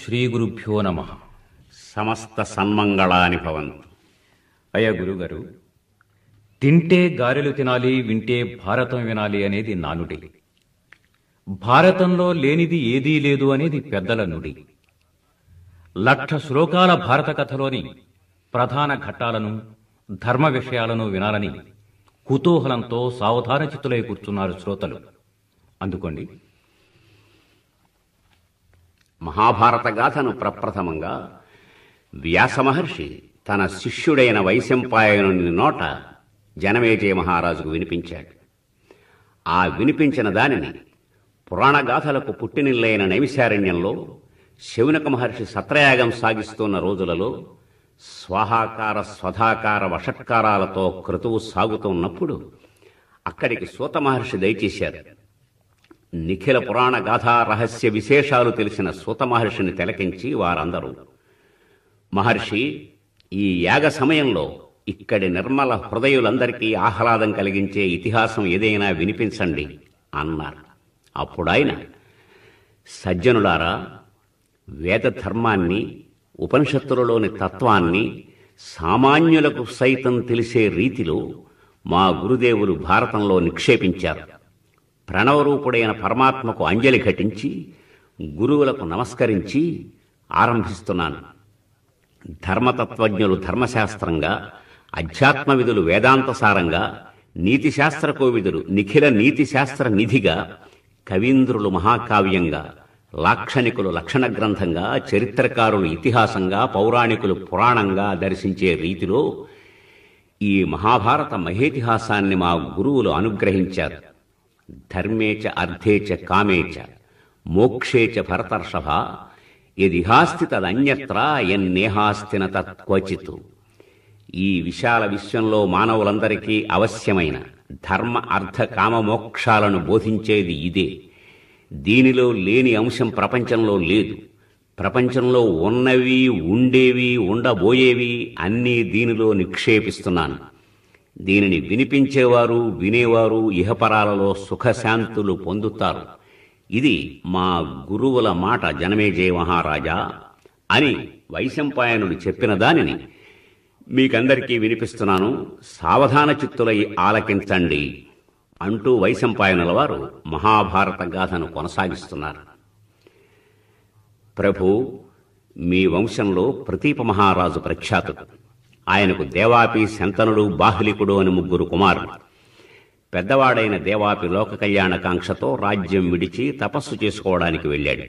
శ్రీ గురుభ్యో నమ. సమస్త సన్మంగళాని భవంతు. అయ్యా గురుగారు, తింటే గారెలు తినాలి, వింటే భారతం వినాలి అనేది నానుడి. భారతంలో లేనిది ఏదీ లేదు అనేది పెద్దల నుడి. 1,00,000 శ్లోకాల భారత కథలోని ప్రధాన ఘట్టాలను, ధర్మ విషయాలను వినాలని కుతూహలంతో సావధాన చిత్తులై కూర్చున్నారు శ్రోతలు. అందుకోండి. మహాభారత గాథను ప్రప్రథమంగా వ్యాసమహర్షి తన శిష్యుడైన వైశంపాయనుని నోట జనమేజయ మహారాజుకు వినిపించాడు. ఆ వినిపించిన దానిని పురాణగాథలకు పుట్టినిల్లైన నైమిశారణ్యంలో శౌనక మహర్షి సత్రయాగం సాగిస్తున్న రోజులలో స్వాహాకార స్వధాకార వషట్కారాలతో క్రతువు సాగుతున్నప్పుడు అక్కడికి సూత మహర్షి దయచేశారు. నిఖిల పురాణ గాథా రహస్య విశేషాలు తెలిసిన సూత మహర్షిని తిలకించి వారందరూ, మహర్షి, ఈ యాగ సమయంలో ఇక్కడి నిర్మల హృదయులందరికీ ఆహ్లాదం కలిగించే ఇతిహాసం ఏదైనా వినిపించండి అన్నారు. అప్పుడాయన, సజ్జనులారా, వేద ధర్మాన్ని, ఉపనిషత్తులలోని తత్వాన్ని సామాన్యులకు సైతం తెలిసే రీతిలో మా గురుదేవులు భారతంలో నిక్షేపించారు. ప్రణవరూపుడైన పరమాత్మకు అంజలి ఘటించి గురువులకు నమస్కరించి ఆరంభిస్తున్నాను. ధర్మతత్వజ్ఞులు ధర్మశాస్త్రంగా, అధ్యాత్మ విధులు వేదాంతసారంగా, నీతిశాస్త్ర కోవిదులు నిఖిల నీతిశాస్త్ర నిధిగా, కవీంద్రులు మహాకావ్యంగా, లాక్షణికులు లక్షణ గ్రంథంగా, చరిత్రకారులు ఇతిహాసంగా, పౌరాణికులు పురాణంగా దర్శించే రీతిలో ఈ మహాభారత మహేతిహాసాన్ని మా గురువులు అనుగ్రహించారు. ధర్మేచ అర్థేచ కామేచ మోక్షేచ భరతర్షభ యదిహాస్తి తదన్యత్ర యన్నేహాస్తిన తత్క్వచిత్. ఈ విశాల విశ్వంలో మానవులందరికీ అవశ్యమైన ధర్మ అర్థ కామ మోక్షాలను బోధించేది ఇదే. దీనిలో లేని అంశం ప్రపంచంలో లేదు. ప్రపంచంలో ఉన్నవి, ఉండేవి, ఉండబోయేవి అన్నీ దీనిలో నిక్షేపిస్తున్నాను. దీనిని వినిపించేవారు, వినేవారు ఇహపరాలలో సుఖశాంతులు పొందుతారు. ఇది మా గురువుల మాట జనమేజయ మహారాజా అని వైశంపాయనుడు చెప్పిన దానిని మీకందరికీ వినిపిస్తున్నాను. సావధాన చిత్తులై ఆలకించండి అంటూ వైశంపాయనుల వారు మహాభారత గాథను కొనసాగిస్తున్నారు. ప్రభు, మీ వంశంలో ప్రతీప మహారాజు ప్రఖ్యాతుడు. ఆయనకు దేవాపి, శంతనుడు, బాహ్లికుడు అని 3 కుమారులు. పెద్దవాడైన దేవాపి లోక కళ్యాణకాంక్షతో రాజ్యం విడిచి తపస్సు చేసుకోవడానికి వెళ్ళాడు.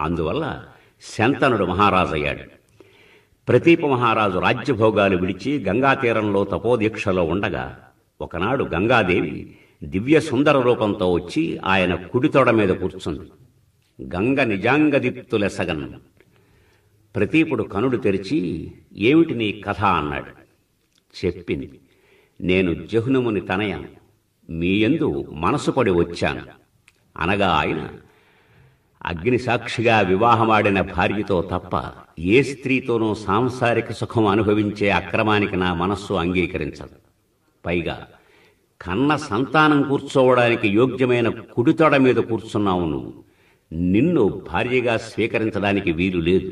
అందువల్ల శంతనుడు మహారాజయ్యాడు. ప్రతీప మహారాజు రాజ్యభోగాలు విడిచి గంగాతీరంలో తపోదీక్షలో ఉండగా ఒకనాడు గంగాదేవి దివ్య సుందర రూపంతో వచ్చి ఆయన కుడితొడ మీద కూర్చుంది. గంగ నిజాంగదీప్తులెసగన్. ప్రతీపుడు కనుడు తెరిచి, ఏమిటి నీ కథ అన్నాడు. చెప్పింది, నేను జహ్నుముని తనయను, మీయందు మనసు పడి వచ్చాను అనగా ఆయన, అగ్నిసాక్షిగా వివాహమాడిన భార్యతో తప్ప ఏ స్త్రీతోనూ సాంసారిక సుఖం అనుభవించే అక్రమానికి నా మనస్సు అంగీకరించదు. పైగా కన్న సంతానం కూర్చోవడానికి యోగ్యమైన కుడితొడ మీద కూర్చున్నావు నువ్వు. నిన్ను భార్యగా స్వీకరించడానికి వీలు లేదు.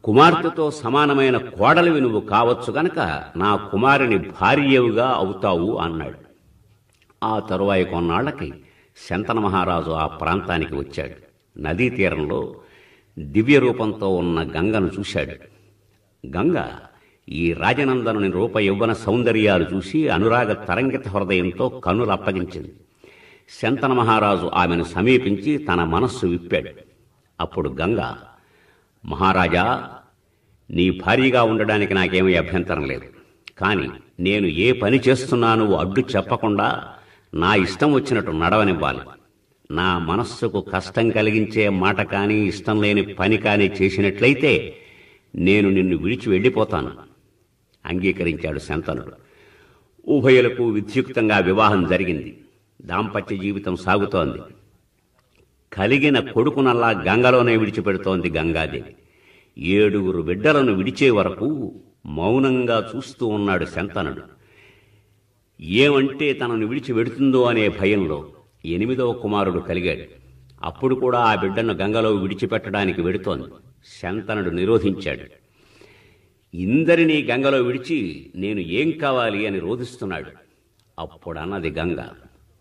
కుమార్తెతో సమానమైన కోడలివి నువ్వు కావచ్చు గనక నా కుమారుని భార్యవుగా అవుతావు అన్నాడు. ఆ తరువాయి కొన్నాళ్లకి శంతన మహారాజు ఆ ప్రాంతానికి వచ్చాడు. నదీ తీరంలో దివ్య రూపంతో ఉన్న గంగను చూశాడు. గంగ ఈ రాజనందనుని రూప యౌవన సౌందర్యాలు చూసి అనురాగ తరంగిత హృదయంతో కన్నులప్పగించింది. శంతన మహారాజు ఆమెను సమీపించి తన మనస్సు విప్పాడు. అప్పుడు గంగ, మహారాజా, నీ భార్యగా ఉండడానికి నాకేమీ అభ్యంతరం లేదు. కానీ నేను ఏ పని చేస్తున్నానో అడ్డు చెప్పకుండా నా ఇష్టం వచ్చినట్టు నడవనివ్వాలి. నా మనస్సుకు కష్టం కలిగించే మాట కానీ, ఇష్టం లేని పని కానీ చేసినట్లయితే నేను నిన్ను విడిచి వెళ్ళిపోతాను అంగీకరించాడు శంతనుడు. ఉభయులకు విద్యుక్తంగా వివాహం జరిగింది. దాంపత్య జీవితం సాగుతోంది. కలిగిన కొడుకునల్లా గంగలోనే విడిచిపెడుతోంది గంగాదేవి. 7 బిడ్డలను విడిచే వరకు మౌనంగా చూస్తూ ఉన్నాడు శంతనుడు. ఏమంటే తనను విడిచి వెడుతుందో అనే భయంలో 8వ కుమారుడు కలిగాడు. అప్పుడు కూడా ఆ బిడ్డను గంగలో విడిచిపెట్టడానికి వెడుతోంది. శంతనుడు నిరోధించాడు. ఇందరినీ గంగలో విడిచి నేను ఏం కావాలి అని రోధిస్తున్నాడు. అప్పుడన్నది గంగ,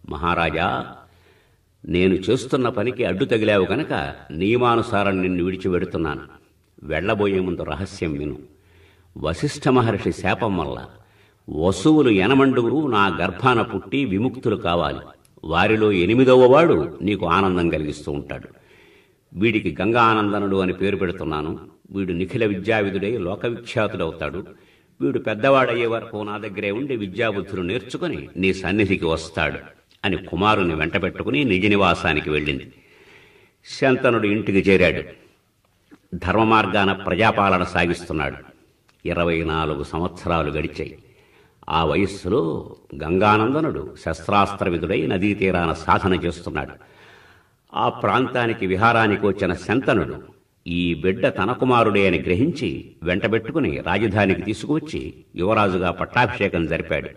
మహారాజా, నేను చేస్తున్న పనికి అడ్డు తగిలావు కనుక నియమానుసారం నిన్ను విడిచి వెడుతున్నాను. వెళ్లబోయే ముందు రహస్యం విను. వశిష్ఠ మహర్షి శాపం వల్ల వసువులు యనమండుగురు నా గర్భాన పుట్టి విముక్తులు కావాలి. వారిలో 8వ వాడు నీకు ఆనందం కలిగిస్తూ ఉంటాడు. వీడికి గంగా ఆనందనుడు అని పేరు పెడుతున్నాను. వీడు నిఖిల విద్యావిధుడై లోకవిఖ్యాతుడవుతాడు. వీడు పెద్దవాడయ్యే వరకు నా దగ్గరే ఉండి విద్యాబుద్ధులు నేర్చుకుని నీ సన్నిధికి వస్తాడు అని కుమారుని వెంటబెట్టుకుని నిజ నివాసానికి వెళ్ళింది. శంతనుడు ఇంటికి చేరాడు. ధర్మ మార్గాన ప్రజాపాలన సాగిస్తున్నాడు. 24 సంవత్సరాలు గడిచాయి. ఆ వయస్సులో గంగానందనుడు శస్త్రాస్త్రవిధుడై నదీ తీరాన సాధన చేస్తున్నాడు. ఆ ప్రాంతానికి విహారానికి వచ్చిన శంతనుడు ఈ బిడ్డ తన కుమారుడే అని గ్రహించి వెంటబెట్టుకుని రాజధానికి తీసుకువచ్చి యువరాజుగా పట్టాభిషేకం జరిపాడు.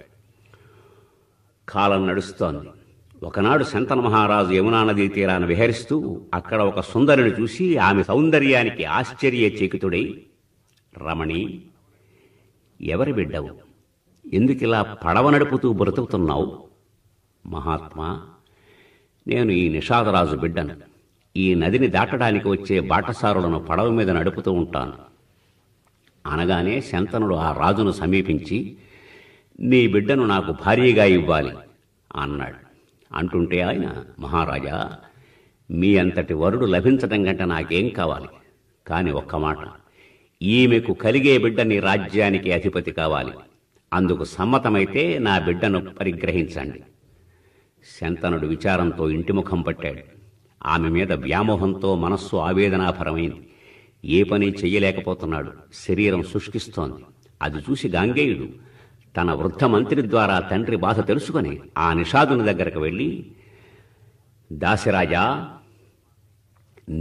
కాలం నడుస్తోంది. ఒకనాడు శంతన మహారాజు యమునా నదీ తీరాన విహరిస్తూ అక్కడ ఒక సుందరిని చూసి ఆమె సౌందర్యానికి ఆశ్చర్యచకితుడై, రమణి, ఎవరి బిడ్డవు? ఎందుకిలా పడవ నడుపుతూ బ్రతుకుతున్నావు? మహాత్మా, నేను ఈ నిషాదరాజు బిడ్డను. ఈ నదిని దాటడానికి వచ్చే బాటసారులను పడవ మీద నడుపుతూ ఉంటాను అనగానే శంతనుడు ఆ రాజును సమీపించి, నీ బిడ్డను నాకు భార్యగా ఇవ్వాలి అన్నాడు. అంటుంటే ఆయన, మహారాజా, మీ అంతటి వరుడు లభించటం కంటే నాకేం కావాలి? కాని ఒక్క మాట, ఈమెకు కలిగే బిడ్డ నీ రాజ్యానికి అధిపతి కావాలి. అందుకు సమ్మతమైతే నా బిడ్డను పరిగ్రహించండి. శంతనుడు విచారంతో ఇంటిముఖం పట్టాడు. ఆమె మీద వ్యామోహంతో మనస్సు ఆవేదనాపరమైంది. ఏ పని చెయ్యలేకపోతున్నాడు. శరీరం శుష్కిస్తోంది. అది చూసి గాంగేయుడు తన వృద్ధ మంత్రి ద్వారా తండ్రి బాధ తెలుసుకుని ఆ నిషాదుని దగ్గరకు వెళ్ళి, దాసిరాజా,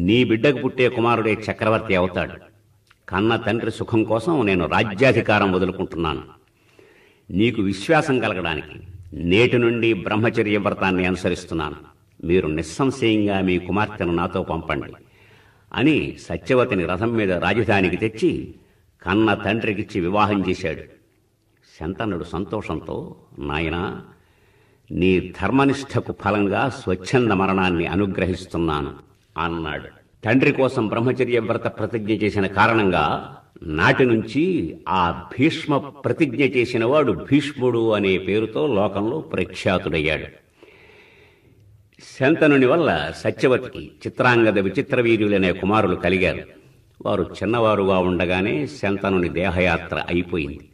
నీ బిడ్డకు పుట్టే కుమారుడే చక్రవర్తి అవుతాడు. కన్న తండ్రి సుఖం కోసం నేను రాజ్యాధికారం వదులుకుంటున్నాను. నీకు విశ్వాసం కలగడానికి నేటి నుండి బ్రహ్మచర్య వ్రతాన్ని అనుసరిస్తున్నాను. మీరు నిస్సంశయంగా మీ కుమార్తెను నాతో పంపండి అని సత్యవతిని రథం మీద రాజధానికి తెచ్చి కన్న తండ్రికిచ్చి వివాహం చేశాడు. శంతనుడు సంతోషంతో, నాయనా, నీ ధర్మనిష్టకు ఫలంగా స్వచ్ఛంద మరణాన్ని అనుగ్రహిస్తున్నాను అన్నాడు. తండ్రి కోసం బ్రహ్మచర్య వ్రత ప్రతిజ్ఞ చేసిన కారణంగా నాటి నుంచి ఆ భీష్మ ప్రతిజ్ఞ చేసిన వాడు భీష్ముడు అనే పేరుతో లోకంలో ప్రఖ్యాతుడయ్యాడు. శంతనుని వల్ల సత్యవతికి చిత్రాంగద విచిత్రవీర్యులనే కుమారులు కలిగారు. వారు చిన్నవారుగా ఉండగానే శంతనుని దేహయాత్ర అయిపోయింది.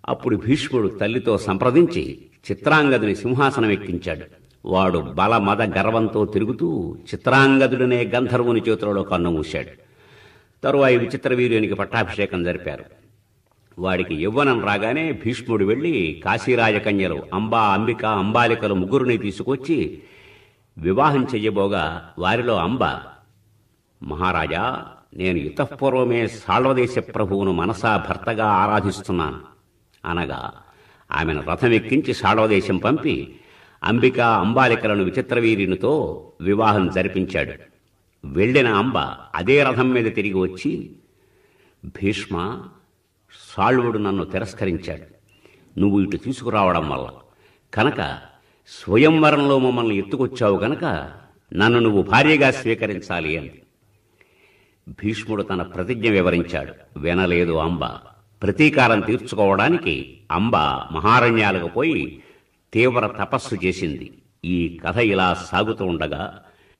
అప్పుడు భీష్ముడు తల్లితో సంప్రదించి చిత్రాంగదుని సింహాసనం ఎక్కించాడు. వాడు బల మద గర్వంతో తిరుగుతూ చిత్రాంగదుడనే గంధర్వుని చేతులలో కన్నుమూశాడు. తరువాయి విచిత్రవీర్యునికి పట్టాభిషేకం జరిపారు. వాడికి యవ్వనం రాగానే భీష్ముడు వెళ్లి కాశీరాజకన్యలు అంబా, అంబిక, అంబాలికలు ముగ్గురిని తీసుకొచ్చి వివాహం చెయ్యబోగా వారిలో అంబ, మహారాజా, నేను యుతఃపూర్వమే సాళ్వదేశ ప్రభువును మనసా భర్తగా ఆరాధిస్తున్నాను అనగా ఆమెను రథమెక్కించి సాళ్వదేశం పంపి అంబిక, అంబాలికలను విచిత్రవీర్యునితో వివాహం జరిపించాడు. వెళ్లిన అంబ అదే రథం మీద తిరిగి వచ్చి, భీష్మ, సాళ్వుడు నన్ను తిరస్కరించాడు. నువ్వు ఇటు తీసుకురావడం వల్ల కనుక స్వయంవరంలో మమ్మల్ని ఎత్తుకొచ్చావు గనక నన్ను నువ్వు భార్యగా స్వీకరించాలి అంది. భీష్ముడు తన ప్రతిజ్ఞ వివరించాడు. వినలేదు అంబ. ప్రతీకారం తీర్చుకోవడానికి అంబ మహారణ్యాలకు పోయి తీవ్ర తపస్సు చేసింది. ఈ కథ ఇలా సాగుతూ ఉండగా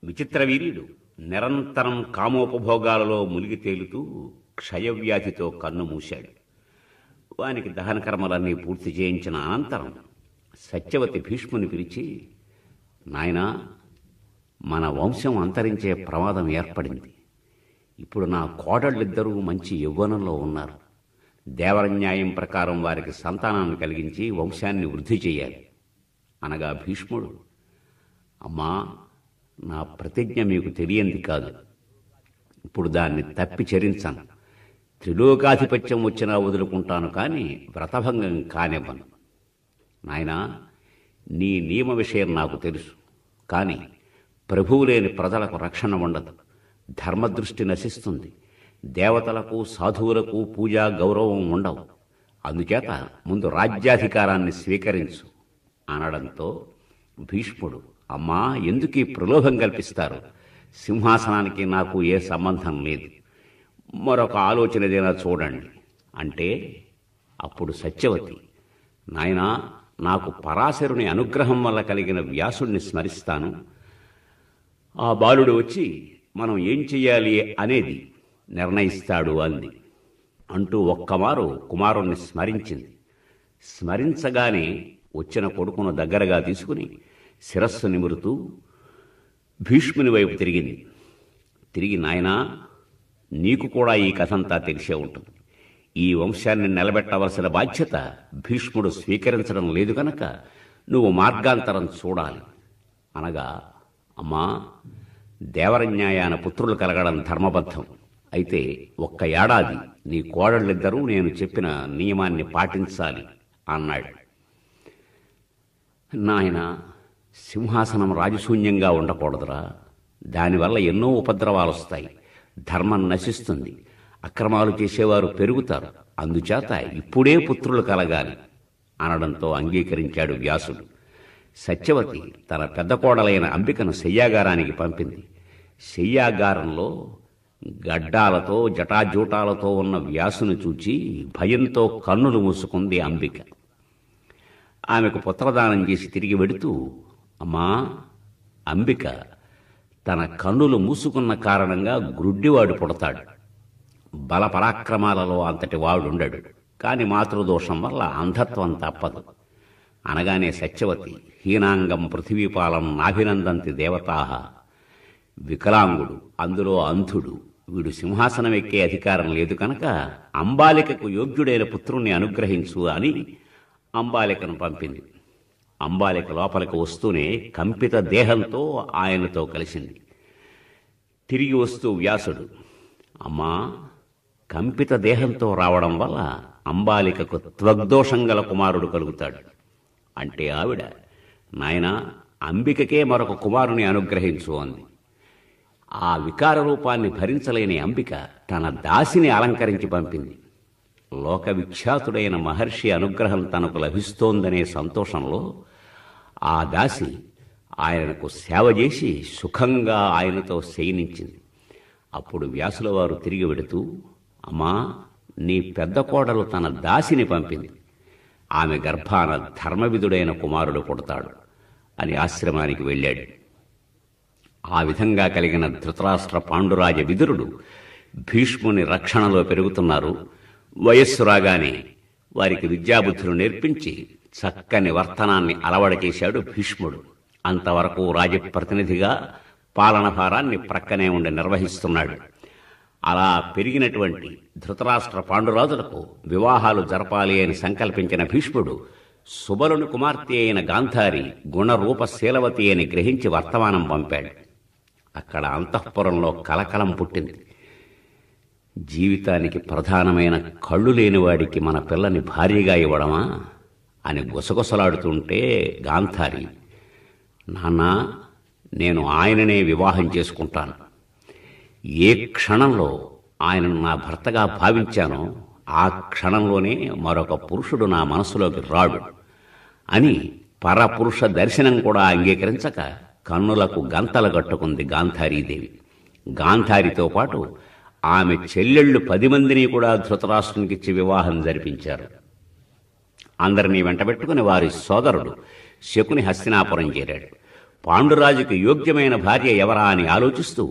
విచిత్రవీర్యుడు నిరంతరం కామోపభోగాలలో మునిగి తేలుతూ క్షయవ్యాధితో కన్ను మూశాడు. వానికి దహన కర్మలన్నీ పూర్తి చేయించిన అనంతరం సత్యవతి భీష్ముని పిలిచి, నాయనా, మన వంశం అంతరించే ప్రమాదం ఏర్పడింది. ఇప్పుడు నా కోడళ్ళిద్దరూ మంచి యవ్వనంలో ఉన్నారు. దేవరన్యాయం ప్రకారం వారికి సంతానాన్ని కలిగించి వంశాన్ని వృద్ధి చేయాలి అనగా భీష్ముడు, అమ్మా, నా ప్రతిజ్ఞ మీకు తెలియంది కాదు. ఇప్పుడు దాన్ని తప్పి చరించాను. త్రిలోకాధిపత్యం వచ్చినా వదులుకుంటాను, కానీ వ్రతభంగం కానివ్వను. నాయనా, నీ నియమ విషయం నాకు తెలుసు, కానీ ప్రభువు లేని ప్రజలకు రక్షణ ఉండదు, ధర్మదృష్టి నశిస్తుంది, దేవతలకు సాధువులకు పూజా గౌరవం ఉండవు. అందుచేత ముందు రాజ్యాధికారాన్ని స్వీకరించు అనడంతో భీష్ముడు, అమ్మా, ఎందుకు ఈ ప్రలోభం కల్పిస్తారు? సింహాసనానికి నాకు ఏ సంబంధం లేదు, మరొక ఆలోచన ఏదైనా చూడండి అంటే అప్పుడు సత్యవతి, నాయనా, నాకు పరాశరుని అనుగ్రహం వల్ల కలిగిన వ్యాసుడిని స్మరిస్తాను. ఆ బాలుడు వచ్చి మనం ఏం చెయ్యాలి అనేది నిర్ణయిస్తాడు అంది. అంటూ ఒక్కమారు కుమారుణ్ణి స్మరించింది. స్మరించగానే వచ్చిన కొడుకును దగ్గరగా తీసుకుని శిరస్సు నిమురుతూ భీష్ముని వైపు తిరిగింది. తిరిగి, నాయనా, నీకు కూడా ఈ కథంతా తెలిసే ఉంటుంది. ఈ వంశాన్ని నిలబెట్టవలసిన బాధ్యత భీష్ముడు స్వీకరించడం లేదు కనుక నువ్వు మార్గాంతరం చూడాలి అనగా, అమ్మా, దేవరన్యాయాన పుత్రులు కలగడం ధర్మబద్ధం. అయితే ఒక్క ఏడాది నీ కోడళ్ళిద్దరూ నేను చెప్పిన నియమాన్ని పాటించాలి అన్నాడు. నాయన, సింహాసనం రాజశూన్యంగా ఉండకూడదురా. దానివల్ల ఎన్నో ఉపద్రవాలు వస్తాయి, ధర్మం నశిస్తుంది, అక్రమాలు చేసేవారు పెరుగుతారు. అందుచేత ఇప్పుడే పుత్రులు కలగాలి అనడంతో అంగీకరించాడు వ్యాసుడు. సత్యవతి తన పెద్ద కోడలైన అంబికను శయ్యాగారానికి పంపింది. శయ్యాగారంలో గడ్డాలతో జటాజూటాలతో ఉన్న వ్యాసును చూచి భయంతో కన్నులు మూసుకుంది అంబిక. ఆమెకు పుత్రదానం చేసి తిరిగి వెడుతూ, అమ్మా, అంబిక, తన కన్నులు మూసుకున్న కారణంగా గ్రుడ్డివాడు పుడతాడు. బలపరాక్రమాలలో అంతటి వాడుండడు, కాని మాతృదోషం వల్ల అంధత్వం తప్పదు అనగానే సత్యవతి, హీనాంగం పృథివీపాలం నాభినందంతి దేవతాహ, వికలాంగుడు, అందులో అంధుడు, వీడు సింహాసనం ఎక్కే అధికారం లేదు కనుక అంబాలికకు యోగ్యుడైన పుత్రుణ్ణి అనుగ్రహించు అని అంబాలికను పంపింది. అంబాలిక లోపలికి వస్తూనే కంపిత దేహంతో ఆయనతో కలిసింది. తిరిగి వస్తూ వ్యాసుడు, అమ్మా, కంపిత దేహంతో రావడం వల్ల అంబాలికకు త్వగ్దోషం గల కుమారుడు కలుగుతాడు అంటే ఆవిడ, నాయనా, అంబికకే మరొక కుమారుని అనుగ్రహించు అంది. ఆ వికార రూపాన్ని భరించలేని అంబిక తన దాసిని అలంకరించి పంపింది. లోకవిఖ్యాతుడైన మహర్షి అనుగ్రహం తనకు లభిస్తోందనే సంతోషంలో ఆ దాసి ఆయనకు సేవ చేసి సుఖంగా ఆయనతో శయనించింది. అప్పుడు వ్యాసుల వారు తిరిగి వెడుతూ, అమ్మా, నీ పెద్ద కోడలు తన దాసిని పంపింది, ఆమె గర్భాన ధర్మవిధుడైన కుమారుడు పుడతాడు అని ఆశ్రమానికి వెళ్ళాడు. ఆ విధంగా కలిగిన ధృతరాష్ట్ర పాండురాజ విదురుడు భీష్ముని రక్షణలో పెరుగుతున్నారు. వయస్సు రాగానే వారికి విద్యాబుద్ధులు నేర్పించి చక్కని వర్తనాన్ని అలవడచేశాడు భీష్ముడు. అంతవరకు రాజప్రతినిధిగా పాలన భారాన్ని ప్రక్కనే ఉండి నిర్వహిస్తున్నాడు. అలా పెరిగినటువంటి ధృతరాష్ట్ర పాండురాజులకు వివాహాలు జరపాలి అని సంకల్పించిన భీష్ముడు సుబలుని కుమార్తె అయిన గాంధారి గుణరూపశీలవతి అని గ్రహించి వర్తమానం పంపాడు. అక్కడ అంతఃపురంలో కలకలం పుట్టింది. జీవితానికి ప్రధానమైన కళ్ళు లేనివాడికి మన పిల్లని భార్యగా ఇవ్వడమా అని గుసగుసలాడుతుంటే గాంధారి, నాన్నా, నేను ఆయననే వివాహం చేసుకుంటాను. ఏ క్షణంలో ఆయనను నా భర్తగా భావించానో ఆ క్షణంలోనే మరొక పురుషుడు నా మనసులోకి రాడు అని పరపురుష దర్శనం కూడా అంగీకరించక కన్నులకు గంతలు కట్టుకుంది గాంధారీదేవి. గాంధారితో పాటు ఆమె చెల్లెళ్ళు 10 మందిని కూడా ధృతరాష్ట్రునికిచ్చి వివాహం జరిపించారు. అందరినీ వెంటబెట్టుకుని వారి సోదరుడు శకుని హస్తినాపురం చేరాడు. పాండురాజుకు యోగ్యమైన భార్య ఎవరా అని ఆలోచిస్తూ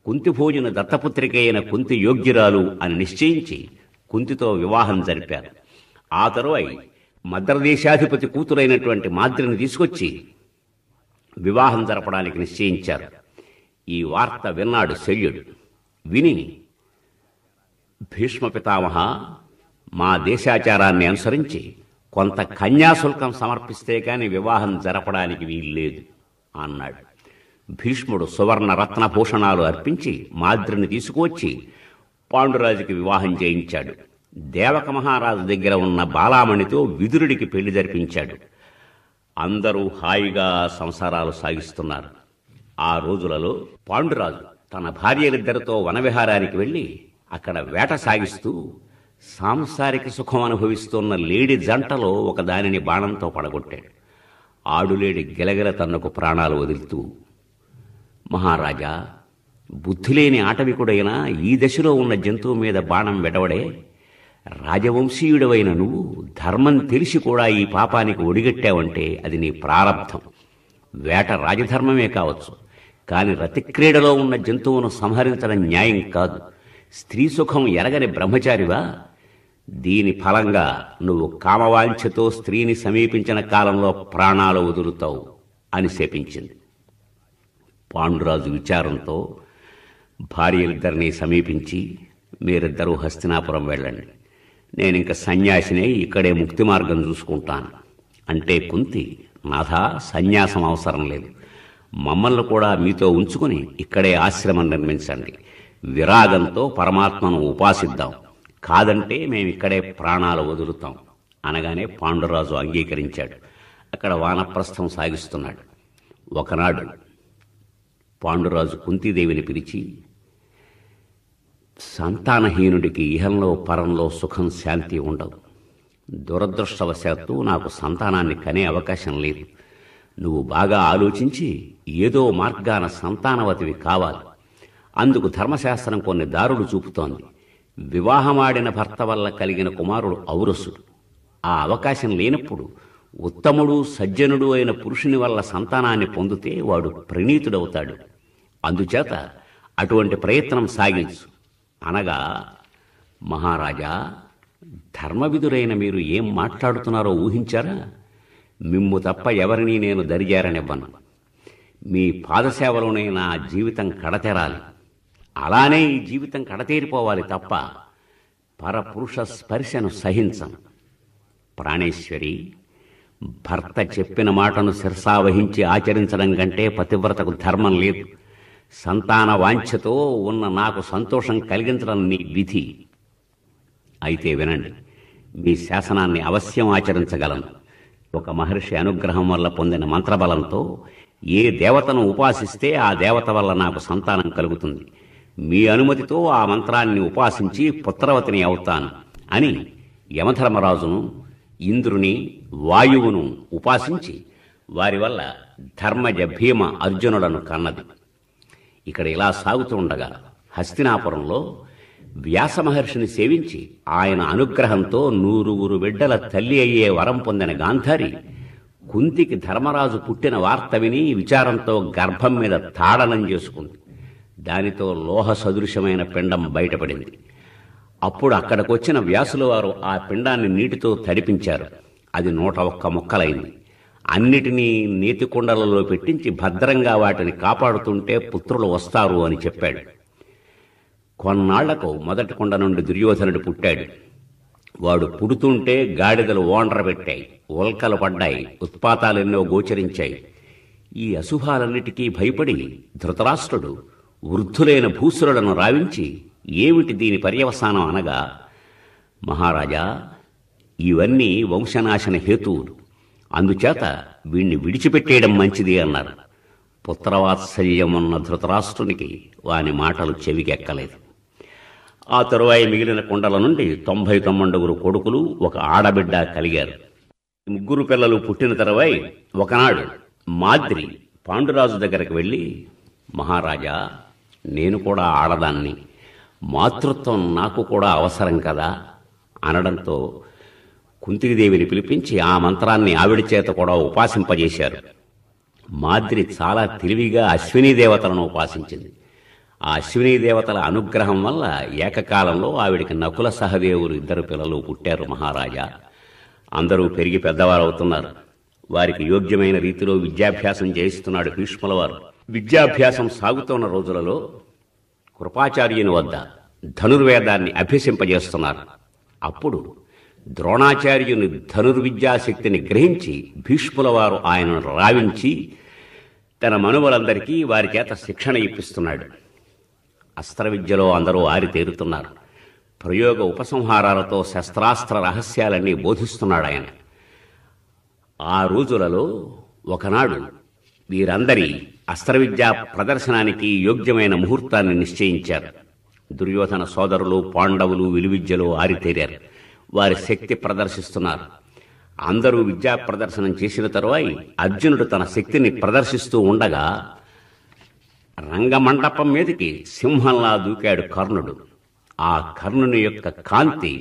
కుంతిభోజుని దత్తపుత్రిక అయిన కుంతి యోగ్యురాలు అని నిశ్చయించి కుంతితో వివాహం జరిపారు. ఆ తరువాయి మద్రదేశాధిపతి కూతురైనటువంటి మాద్రిని తీసుకొచ్చి వివాహం జరపడానికి నిశ్చయించారు. ఈ వార్త విన్నాడు శల్యుడు. విని, భీష్మ పితామహ, మా దేశాచారాన్ని అనుసరించి కొంత కన్యాశుల్కం సమర్పిస్తే కాని వివాహం జరపడానికి వీల్లేదు అన్నాడు. భీష్ముడు సువర్ణ రత్నభూషణాలు అర్పించి మాద్రిని తీసుకువచ్చి పాండురాజుకి వివాహం చేయించాడు. దేవక మహారాజు దగ్గర ఉన్న బాలామణితో విదురుడికి పెళ్లి జరిపించాడు. అందరూ హాయిగా సంసారాలు సాగిస్తున్నారు. ఆ రోజులలో పాండురాజు తన భార్యలిద్దరితో వనవిహారానికి వెళ్లి అక్కడ వేట సాగిస్తూ సాంసారిక సుఖం అనుభవిస్తున్న లేడి జంటలో ఒక దానిని బాణంతో పడగొట్టాడు. ఆడులేడి గిలగిల తన్నుకు ప్రాణాలు వదులుతూ, మహారాజా, బుద్ధిలేని ఆటవికుడైన ఈ దశలో ఉన్న జంతువు మీద బాణం వెడవడే? రాజవంశీయుడవైన నువ్వు ధర్మం తెలిసి కూడా ఈ పాపానికి ఒడిగట్టావంటే అది నీ ప్రారబ్ధం. వేట రాజధర్మమే కావచ్చు, కాని రతిక్రీడలో ఉన్న జంతువును సంహరించడం న్యాయం కాదు. స్త్రీ సుఖం ఎరగని బ్రహ్మచారివా? దీని ఫలంగా నువ్వు కామవాంఛతో స్త్రీని సమీపించిన కాలంలో ప్రాణాలు వదులుతావు అని శపించింది. పాండురాజు విచారంతో భార్యలిద్దరినీ సమీపించి, మీరిద్దరూ హస్తినాపురం వెళ్ళండి, నేనింక సన్యాసినే, ఇక్కడే ముక్తి మార్గం చూసుకుంటాను అంటే కుంతి, నాథా, సన్యాసం అవసరం లేదు, మమ్మల్ని కూడా మీతో ఉంచుకుని ఇక్కడే ఆశ్రమం నిర్మించండి, విరాగంతో పరమాత్మను ఉపాసిద్దాం, కాదంటే మేమిక్కడే ప్రాణాలు వదులుతాం అనగానే పాండురాజు అంగీకరించాడు. అక్కడ వానప్రస్థం సాగిస్తున్నాడు. ఒకనాడు పాండురాజు కుంతీదేవిని పిలిచి, సంతానహీనుడికి ఇహంలో పరంలో సుఖం శాంతి ఉండదు. దురదృష్టవశాత్తు నాకు సంతానాన్ని కనే అవకాశం లేదు. నువ్వు బాగా ఆలోచించి ఏదో మార్గాన సంతానవతివి కావాలి. అందుకు ధర్మశాస్త్రం కొన్ని దారులు చూపుతోంది. వివాహమాడిన భర్త వల్ల కలిగిన కుమారుడు ఔరసుడు. ఆ అవకాశం లేనప్పుడు ఉత్తముడు సజ్జనుడు అయిన పురుషుని వల్ల సంతానాన్ని పొందితే వాడు ప్రణీతుడవుతాడు. అందుచేత అటువంటి ప్రయత్నం సాగించు అనగా, మహారాజా, ధర్మవిధురైన మీరు ఏం మాట్లాడుతున్నారో ఊహించారా? మిమ్ము తప్ప ఎవరినీ నేను దరిజారనివ్వను. మీ పాదసేవలోనే నా జీవితం కడతెరాలి. అలానే ఈ జీవితం కడతేరిపోవాలి తప్ప పరపురుష స్పర్శను సహించను. ప్రాణేశ్వరి, భర్త చెప్పిన మాటను శిరసావహించి ఆచరించడం కంటే పతివ్రతకు ధర్మం లేదు. సంతాన వాంఛతో ఉన్న నాకు సంతోషం కలిగించడం నీ విధి. అయితే వినండి, మీ శాసనాన్ని అవశ్యం ఆచరించగలను. ఒక మహర్షి అనుగ్రహం వల్ల పొందిన మంత్రబలంతో ఏ దేవతను ఉపాసిస్తే ఆ దేవత వల్ల నాకు సంతానం కలుగుతుంది. మీ అనుమతితో ఆ మంత్రాన్ని ఉపాసించి పుత్రవతిని అవుతాను అని యమధర్మరాజును, ఇంద్రుని, వాయువును ఉపాసించి వారి వల్ల ధర్మజ భీమ అర్జునులను కన్నది. ఇక్కడ ఇలా సాగుతూ ఉండగా హస్తినాపురంలో వ్యాస మహర్షిని సేవించి ఆయన అనుగ్రహంతో 100 బిడ్డల తల్లి అయ్యే వరం పొందిన గాంధారి కుంతికి ధర్మరాజు పుట్టిన వార్త విని విచారంతో గర్భం మీద తాడనం చేసుకుంది. దానితో లోహ సదృశమైన పిండం బయటపడింది. అప్పుడు అక్కడికొచ్చిన వ్యాసుల వారు ఆ పిండాన్ని నీటితో తడిపించారు. అది 101 ముక్కలైంది. అన్నిటినీ నీతి కుండలలో పెట్టించి భద్రంగా వాటిని కాపాడుతుంటే పుత్రులు వస్తారు అని చెప్పాడు. కొన్నాళ్లకు మొదటి కుండ నుండి దుర్యోధనుడు పుట్టాడు. వాడు పుడుతుంటే గాడిదలు ఓండ్ర పెట్టాయి, ఉల్కలు పడ్డాయి, ఉత్పాతాలెన్నో గోచరించాయి. ఈ అశుభాలన్నిటికీ భయపడి ధృతరాష్ట్రుడు వృద్ధులైన భూసురులను రావించి ఏమిటి దీని పర్యవసానం అనగా, మహారాజా, ఇవన్నీ వంశనాశన హేతువులు, అందుచేత వీణ్ణి విడిచిపెట్టేయడం మంచిది అన్నారు. పుత్రవాత్సల్యమున్న ధృతరాష్ట్రునికి వాని మాటలు చెవికెక్కలేదు. ఆ తరువాయి మిగిలిన కుండల నుండి 99 కొడుకులు, ఒక ఆడబిడ్డ కలిగారు. 3 పిల్లలు పుట్టిన తరువాయి ఒకనాడు మాద్రి పాండురాజు దగ్గరకు వెళ్ళి, మహారాజా, నేను కూడా ఆడదాన్ని, మాతృత్వం నాకు కూడా అవసరం కదా అనడంతో కుంతీదేవిని పిలిపించి ఆ మంత్రాన్ని ఆవిడ చేత కూడా ఉపాసింపజేశారు. మాద్రి చాలా తెలివిగా అశ్వినీ దేవతలను ఉపాసించింది. ఆ అశ్వినీ దేవతల అనుగ్రహం వల్ల ఏకకాలంలో ఆవిడికి నకుల సహదేవులు 2 పిల్లలు పుట్టారు. మహారాజా, అందరూ పెరిగి పెద్దవారవుతున్నారు. వారికి యోగ్యమైన రీతిలో విద్యాభ్యాసం చేయిస్తున్నాడు భీష్ముల వారు. విద్యాభ్యాసం సాగుతున్న రోజులలో కృపాచార్యుని వద్ద ధనుర్వేదాన్ని అభ్యసింపజేస్తున్నారు. అప్పుడు ద్రోణాచార్యుని ధనుర్విద్యాశక్తిని గ్రహించి భీష్ముల వారు ఆయనను రావించి తన మనుమలందరికీ వారి చేత శిక్షణ ఇప్పిస్తున్నాడు. అస్త్ర విద్యలో అందరూ ఆరితేరుతున్నారు. ప్రయోగ ఉపసంహారాలతో శస్త్రాస్త్ర రహస్యాలన్నీ బోధిస్తున్నాడు ఆయన. ఆ రోజులలో ఒకనాడు వీరందరి అస్త్రవిద్యా ప్రదర్శనానికి యోగ్యమైన ముహూర్తాన్ని నిశ్చయించారు. దుర్యోధన సోదరులు పాండవులు విలువిద్యలో ఆరితేరారు. వారి శక్తి ప్రదర్శిస్తున్నారు. అందరూ విద్యా ప్రదర్శనం చేసిన తరువాయి అర్జునుడు తన శక్తిని ప్రదర్శిస్తూ ఉండగా రంగమండపం మీదకి సింహంలా దూకాడు కర్ణుడు. ఆ కర్ణుని యొక్క కాంతి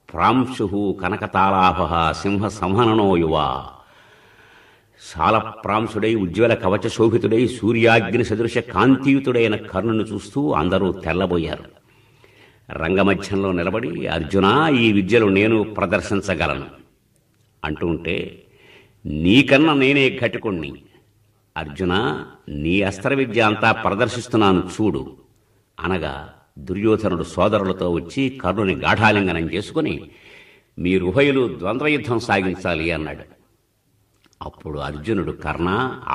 ప్రాంశు కనకతాళాభ సింహ సంహననో యువ. శాలప్రాంశుడై ఉజ్వల కవచ శోభితుడై సూర్యాగ్ని సదృశ కాంతియుతుడైన కర్ణుని చూస్తూ అందరూ తెల్లబోయారు. రంగమధ్యంలో నిలబడి అర్జునా, ఈ విద్యలు నేను ప్రదర్శించగలను అంటుంటే, నీకన్నా నేనే ఘటికుణ్ణి అర్జునా, నీ అస్త్ర విద్య అంతా ప్రదర్శిస్తున్నాను చూడు అనగా దుర్యోధనుడు సోదరులతో వచ్చి కర్ణుని గాఢాలింగనం చేసుకుని, మీరుభయులు ద్వంద్వయుద్ధం సాగించాలి అన్నాడు. అప్పుడు అర్జునుడు, కర్ణ,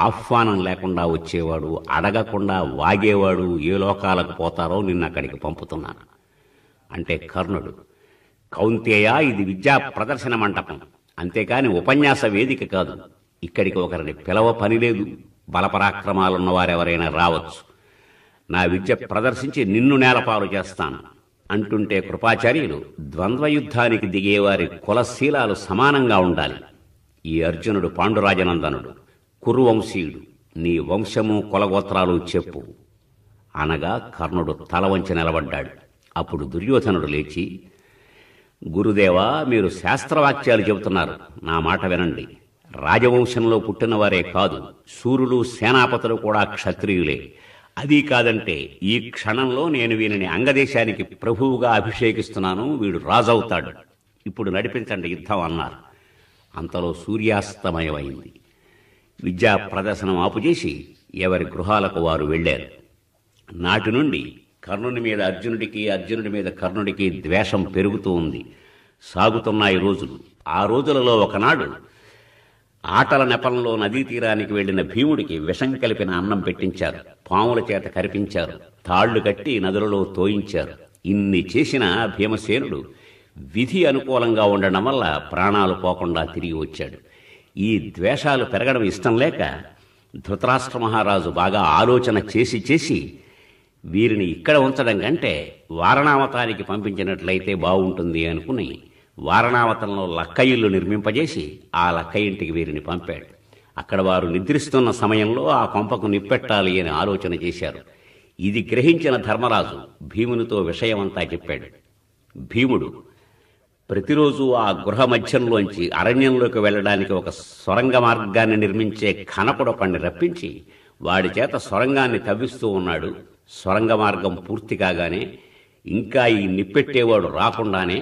ఆహ్వానం లేకుండా వచ్చేవాడు, అడగకుండా వాగేవాడు ఏ లోకాలకు పోతారో నిన్నక్కడికి పంపుతున్నాను అంటే కర్ణుడు, కౌంతేయ, ఇది విద్యా ప్రదర్శన మంటపం, అంతేకాని ఉపన్యాస వేదిక కాదు. ఇక్కడికి ఒకరిని పిలవ పని లేదు. బలపరాక్రమాలున్న వారెవరైనా రావచ్చు. నా విద్య ప్రదర్శించి నిన్ను నేలపాలు చేస్తాను అంటుంటే కృపాచార్యులు, ద్వంద్వయుద్ధానికి దిగేవారి కులశీలాలు సమానంగా ఉండాలి. ఈ అర్జునుడు పాండురాజనందనుడు, కురువంశీయుడు. నీ వంశము కులగోత్రాలు చెప్పు అనగా కర్ణుడు తల వంచి నిలబడ్డాడు. అప్పుడు దుర్యోధనుడు లేచి, గురుదేవా, మీరు శాస్త్రవాక్యాలు చెబుతున్నారు, నా మాట వినండి. రాజవంశంలో పుట్టినవారే కాదు, శూరులు సేనాపతులు కూడా క్షత్రియులే. అది కాదంటే ఈ క్షణంలో నేను వీనిని అంగదేశానికి ప్రభువుగా అభిషేకిస్తున్నాను, వీడు రాజవుతాడు. ఇప్పుడు నడిపించండి యుద్ధం అన్నారు. అంతలో సూర్యాస్తమయమైంది. విద్యా ప్రదర్శనం ఆపుచేసి ఎవరి గృహాలకు వారు వెళ్లారు. నాటి నుండి కర్ణుని మీద అర్జునుడికి, అర్జునుడి మీద కర్ణుడికి ద్వేషం పెరుగుతూ ఉంది. సాగుతున్నాయి రోజులు. ఆ రోజులలో ఒకనాడు ఆటల నెపంలో నదీ తీరానికి వెళ్లిన భీముడికి విషం కలిపిన అన్నం పెట్టించారు. పాముల చేత కరిపించారు. తాళ్లు కట్టి నదులలో తోయించారు. ఇన్ని చేసిన భీమసేనుడు విధి అనుకూలంగా ఉండడం వల్ల ప్రాణాలు పోకుండా తిరిగి వచ్చాడు. ఈ ద్వేషాలు పెరగడం ఇష్టం లేక ధృతరాష్ట్ర మహారాజు బాగా ఆలోచన చేసి వీరిని ఇక్కడ ఉంచడం కంటే వారణావతానికి పంపించినట్లయితే బాగుంటుంది అనుకుని వారణావతంలో లక్క ఇల్లు నిర్మింపజేసి ఆ లక్క ఇంటికి వీరిని పంపాడు. అక్కడ వారు నిద్రిస్తున్న సమయంలో ఆ కొంపకు నిప్పెట్టాలి అని ఆలోచన చేశారు. ఇది గ్రహించిన ధర్మరాజు భీమునితో విషయమంతా చెప్పాడు. భీముడు ప్రతిరోజు ఆ గృహ మధ్యంలోంచి అరణ్యంలోకి వెళ్లడానికి ఒక సొరంగ మార్గాన్ని నిర్మించే కనకుడొకణ్ణి రప్పించి వాడి చేత సొరంగాన్ని తవ్విస్తూ ఉన్నాడు. సొరంగ మార్గం పూర్తి కాగానే, ఇంకా ఈ నిప్పెట్టేవాడు రాకుండానే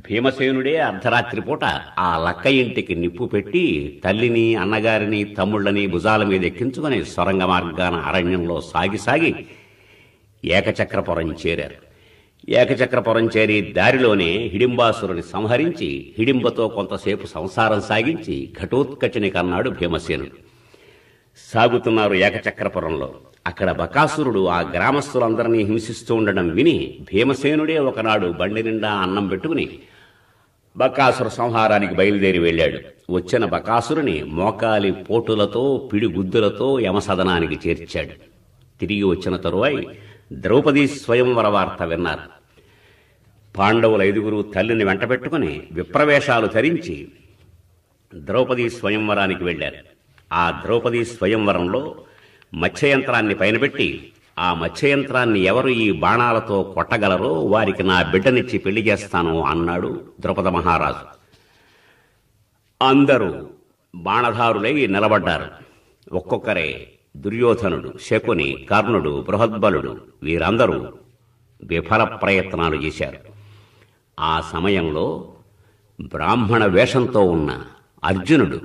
భీమసేనుడే అర్ధరాత్రి పూట ఆ లక్క ఇంటికి నిప్పు పెట్టి తల్లిని, అన్నగారిని, తమ్ముళ్ళని భుజాల మీద ఎక్కించుకుని సొరంగ మార్గాన అరణ్యంలో సాగి ఏకచక్రపురం చేరారు. ఏకచక్రపురం చేరి దారిలోనే హిడింబాసురుని సంహరించి హిడింబతో కొంతసేపు సంసారం సాగించి ఘటోత్కచుని కన్నాడు భీమసేనుడు. సాగుతున్నారు ఏకచక్రపురంలో. అక్కడ బకాసురుడు ఆ గ్రామస్తులందరినీ హింసిస్తూ ఉండడం విని భీమసేనుడే ఒకనాడు బండి నిండా అన్నం పెట్టుకుని బకాసుర సంహారానికి బయలుదేరి వెళ్ళాడు. వచ్చిన బకాసురుని మోకాలి పోటులతో పిడిగుద్దులతో యమసదనానికి చేర్చాడు. తిరిగి వచ్చిన తరువాయి ద్రౌపదీ స్వయంవర వార్త విన్నారు. పాండవుల 5గురు తల్లిని వెంటబెట్టుకుని విప్రవేశాలు ధరించి ద్రౌపదీ స్వయంవరానికి వెళ్లారు. ఆ ద్రౌపదీ స్వయంవరంలో మత్స్యయంత్రాన్ని పైనబెట్టి, ఆ మత్స్యయంత్రాన్ని ఎవరు ఈ బాణాలతో కొట్టగలరో వారికి నా బిడ్డనిచ్చి పెళ్లి చేస్తాను అన్నాడు ద్రౌపద మహారాజు. అందరూ బాణధారులై నిలబడ్డారు. ఒక్కొక్కరే దుర్యోధనుడు, శకుని, కర్ణుడు, బృహద్బలుడు వీరందరూ విఫల ప్రయత్నాలు చేశారు. ఆ సమయంలో బ్రాహ్మణ వేషంతో ఉన్న అర్జునుడు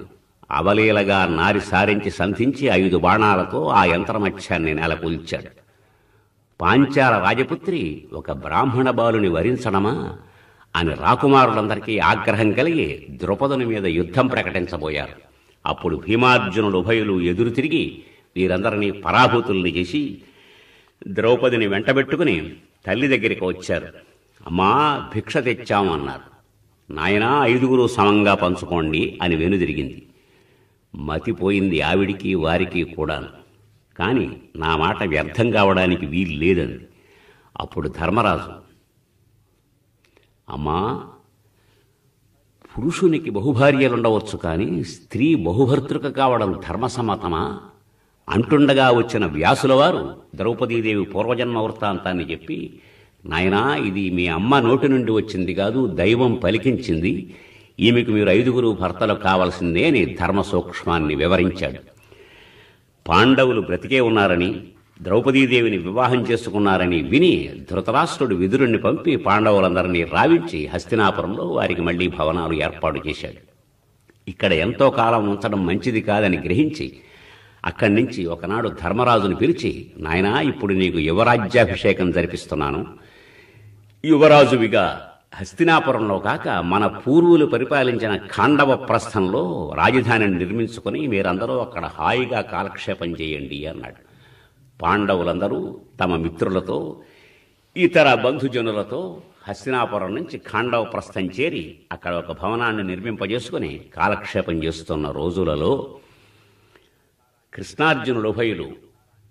అవలీలగా నారి సారించి సంధించి 5 బాణాలతో ఆ యంత్రమత్స్యాన్ని నెలకొల్చాడు. పాంచాల రాజపుత్రి ఒక బ్రాహ్మణ బాలుని వరించడమా అని రాకుమారులందరికీ ఆగ్రహం కలిగి ద్రుపదుని మీద యుద్ధం ప్రకటించబోయారు. అప్పుడు భీమార్జునులు ఉభయులు ఎదురు తిరిగి వీరందరినీ పరాభూతుల్ని చేసి ద్రౌపదిని వెంటబెట్టుకుని తల్లి దగ్గరికి వచ్చారు. అమ్మా, భిక్ష తెచ్చాము అన్నారు. నాయనా, 5గురు సమంగా పంచుకోండి అని వెనుదిరిగింది. మతిపోయింది ఆవిడికి వారికి కూడాను. కాని నా మాట వ్యర్థం కావడానికి వీలు లేదంది. అప్పుడు ధర్మరాజు, అమ్మా, పురుషునికి బహుభార్యలుండవచ్చు కానీ స్త్రీ బహుభర్తృక కావడం ధర్మసమ్మతమా అంటుండగా వచ్చిన వ్యాసుల వారు ద్రౌపదీదేవి పూర్వజన్మ వృత్తాంతాన్ని చెప్పి, నాయనా, ఇది మీ అమ్మ నోటి నుండి వచ్చింది కాదు, దైవం పలికించింది. ఈమెకు మీరు 5 భర్తలు కావలసిందే అని ధర్మ సూక్ష్మాన్ని వివరించాడు. పాండవులు బ్రతికే ఉన్నారని, ద్రౌపదీదేవిని వివాహం చేసుకున్నారని విని ధృతరాష్ట్రుడు విదురుణ్ణి పంపి పాండవులందరినీ రావించి హస్తినాపురంలో వారికి మళ్లీ భవనాలు ఏర్పాటు చేశాడు. ఇక్కడ ఎంతో కాలం ఉంచడం మంచిది కాదని గ్రహించి అక్కడి నుంచి ఒకనాడు ధర్మరాజును పిలిచి, నాయనా, ఇప్పుడు నీకు యువరాజ్యాభిషేకం జరిపిస్తున్నాను. యువరాజువిగా హస్తినాపురంలో కాక మన పూర్వులు పరిపాలించిన ఖాండవ ప్రస్థంలో రాజధానిని నిర్మించుకుని మీరందరూ అక్కడ హాయిగా కాలక్షేపం చేయండి అన్నాడు. పాండవులందరూ తమ మిత్రులతో ఇతర బంధుజనులతో హస్తినాపురం నుంచి ఖాండవ ప్రస్థం చేరి అక్కడ ఒక భవనాన్ని నిర్మింపజేసుకుని కాలక్షేపం చేస్తున్న రోజులలో కృష్ణార్జునుడు ఉభయులు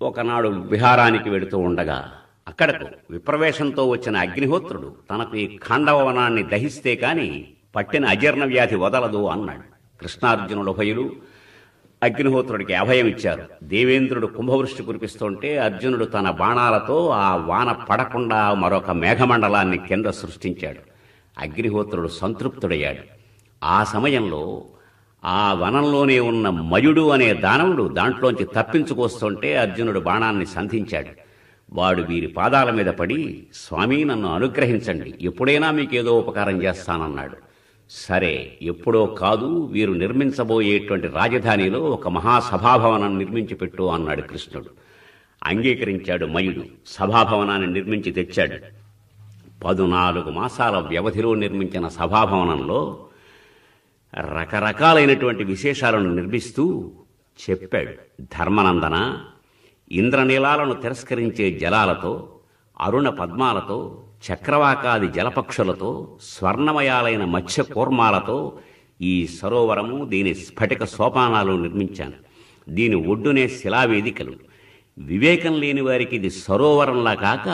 ఒకనాడు విహారానికి వెడుతూ ఉండగా అక్కడకు విప్రవేశంతో వచ్చిన అగ్నిహోత్రుడు తనకు ఈ ఖాండవనాన్ని దహిస్తే కాని పట్టిన అజీర్ణ వ్యాధి వదలదు అన్నాడు. కృష్ణార్జునుడు ఉభయులు అగ్నిహోత్రుడికి అభయం ఇచ్చారు. దేవేంద్రుడు కుంభవృష్టి కురిపిస్తుంటే అర్జునుడు తన బాణాలతో ఆ వాన పడకుండా మరొక మేఘమండలాన్ని కింద సృష్టించాడు. అగ్నిహోత్రుడు సంతృప్తుడయ్యాడు. ఆ సమయంలో ఆ వనంలోనే ఉన్న మయుడు అనే దానవుడు దాంట్లోంచి తప్పించుకొస్తుంటే అర్జునుడు బాణాన్ని సంధించాడు. వాడు వీరి పాదాల మీద పడి, స్వామి, నన్ను అనుగ్రహించండి, ఎప్పుడైనా మీకేదో ఉపకారం చేస్తానన్నాడు. సరే, ఎప్పుడో కాదు, వీరు నిర్మించబోయేటువంటి రాజధానిలో ఒక మహాసభాభవనం నిర్మించి పెట్టు అన్నాడు కృష్ణుడు. అంగీకరించాడు మయుడు. సభాభవనాన్ని నిర్మించి తెచ్చాడు. 14 మాసాల వ్యవధిలో నిర్మించిన సభాభవనంలో రకరకాలైనటువంటి విశేషాలను నిర్మిస్తూ చెప్పాడు, ధర్మనందన, ఇంద్రనీలాలను తిరస్కరించే జలాలతో, అరుణ పద్మాలతో, చక్రవాకాది జలపక్షులతో, స్వర్ణమయాలైన మత్స్య కూర్మాలతో ఈ సరోవరము, దీని స్ఫటిక సోపానాలు నిర్మించాను. దీని ఒడ్డునే శిలావేదికలు. వివేకం లేని వారికి ఇది సరోవరంలా కాక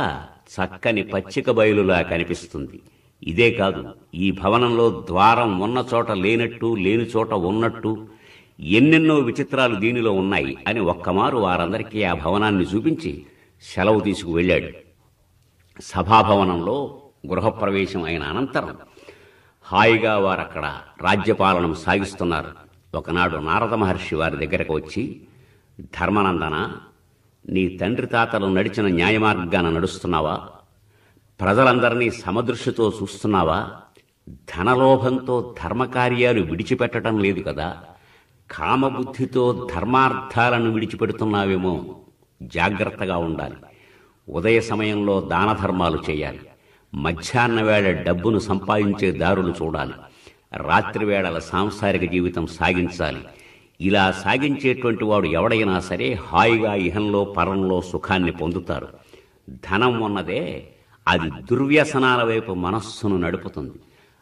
చక్కని పచ్చిక బయలులా కనిపిస్తుంది. ఇదే కాదు, ఈ భవనంలో ద్వారం ఉన్న చోట లేనట్టు, లేని చోట ఉన్నట్టు ఎన్నెన్నో విచిత్రాలు దీనిలో ఉన్నాయి అని ఒక్కమారు వారందరికీ ఆ భవనాన్ని చూపించి సెలవు తీసుకు వెళ్ళాడు. సభాభవనంలో గృహప్రవేశం అయిన అనంతరం హాయిగా వారక్కడ రాజ్యపాలనం సాగిస్తున్నారు. ఒకనాడు నారద మహర్షి వారి దగ్గరకు వచ్చి, ధర్మనందన, నీ తండ్రి తాతలు నడిచిన న్యాయమార్గాన నడుస్తున్నావా? ప్రజలందరినీ సమదృష్టితో చూస్తున్నావా? ధనలోభంతో ధర్మకార్యాలు విడిచిపెట్టడం లేదు కదా? కామబుద్ధితో ధర్మార్థాలను విడిచిపెడుతున్నావేమో. జాగ్రత్తగా ఉండాలి. ఉదయ సమయంలో దాన ధర్మాలు చేయాలి. మధ్యాహ్న వేళ డబ్బును సంపాదించే దారులు చూడాలి. రాత్రి వేళల సాంసారిక జీవితం సాగించాలి. ఇలా సాగించేటువంటి వాడు ఎవడైనా సరే హాయిగా ఇహంలో పరంలో సుఖాన్ని పొందుతారు. ధనం ఉన్నదే, అది దుర్వ్యసనాల వైపు మనస్సును నడుపుతుంది.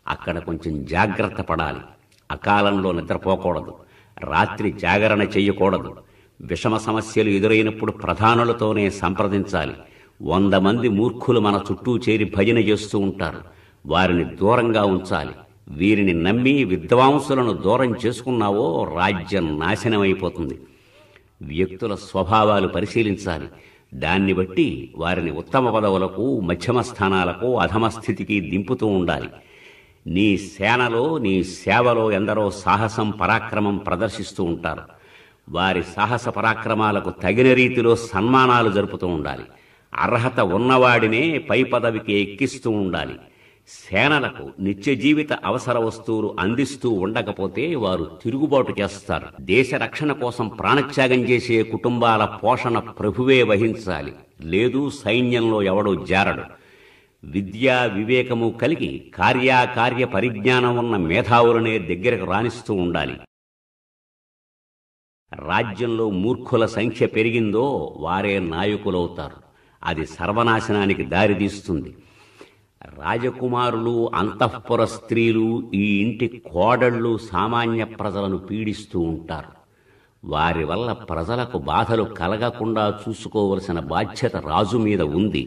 అక్కడ కొంచెం జాగ్రత్త పడాలి. అకాలంలో నిద్రపోకూడదు. రాత్రి జాగరణ చెయ్యకూడదు. విషమ సమస్యలు ఎదురైనప్పుడు ప్రధానులతోనే సంప్రదించాలి. 100 మంది మూర్ఖులు మన చుట్టూ చేరి భజన చేస్తూ ఉంటారు. వారిని దూరంగా ఉంచాలి. వీరిని నమ్మి విద్వాంసులను దూరం చేసుకున్నావో రాజ్యం నాశనమైపోతుంది. వ్యక్తుల స్వభావాలు పరిశీలించాలి. దాన్ని బట్టి వారిని ఉత్తమ పదవులకు, మధ్యమ స్థానాలకు, అధమ స్థితికి దింపుతూ ఉండాలి. నీ సేనలో, నీ సేవలో ఎందరో సాహసం, పరాక్రమం ప్రదర్శిస్తూ ఉంటారు. వారి సాహస పరాక్రమాలకు తగిన రీతిలో సన్మానాలు జరుపుతూ ఉండాలి. అర్హత ఉన్నవాడినే పై పదవికి ఎక్కిస్తూ ఉండాలి. సేనలకు నిత్య జీవిత అవసర వస్తువులు అందిస్తూ ఉండకపోతే వారు తిరుగుబాటు చేస్తారు. దేశ రక్షణ కోసం ప్రాణత్యాగం చేసే కుటుంబాల పోషణ ప్రభువే వహించాలి. లేదు, సైన్యంలో ఎవడో జారడు. విద్యా వివేకము కలిగి కార్యాకార్య పరిజ్ఞానం ఉన్న మేధావులనే దగ్గరకు రాణిస్తూ ఉండాలి. రాజ్యంలో మూర్ఖుల సంఖ్య పెరిగిందో వారే నాయకులవుతారు. అది సర్వనాశనానికి దారితీస్తుంది. రాజకుమారులు, అంతఃపుర స్త్రీలు, ఈ ఇంటి కోడళ్లు సామాన్య ప్రజలను పీడిస్తూ ఉంటారు. వారి వల్ల ప్రజలకు బాధలు కలగకుండా చూసుకోవలసిన బాధ్యత రాజు మీద ఉంది.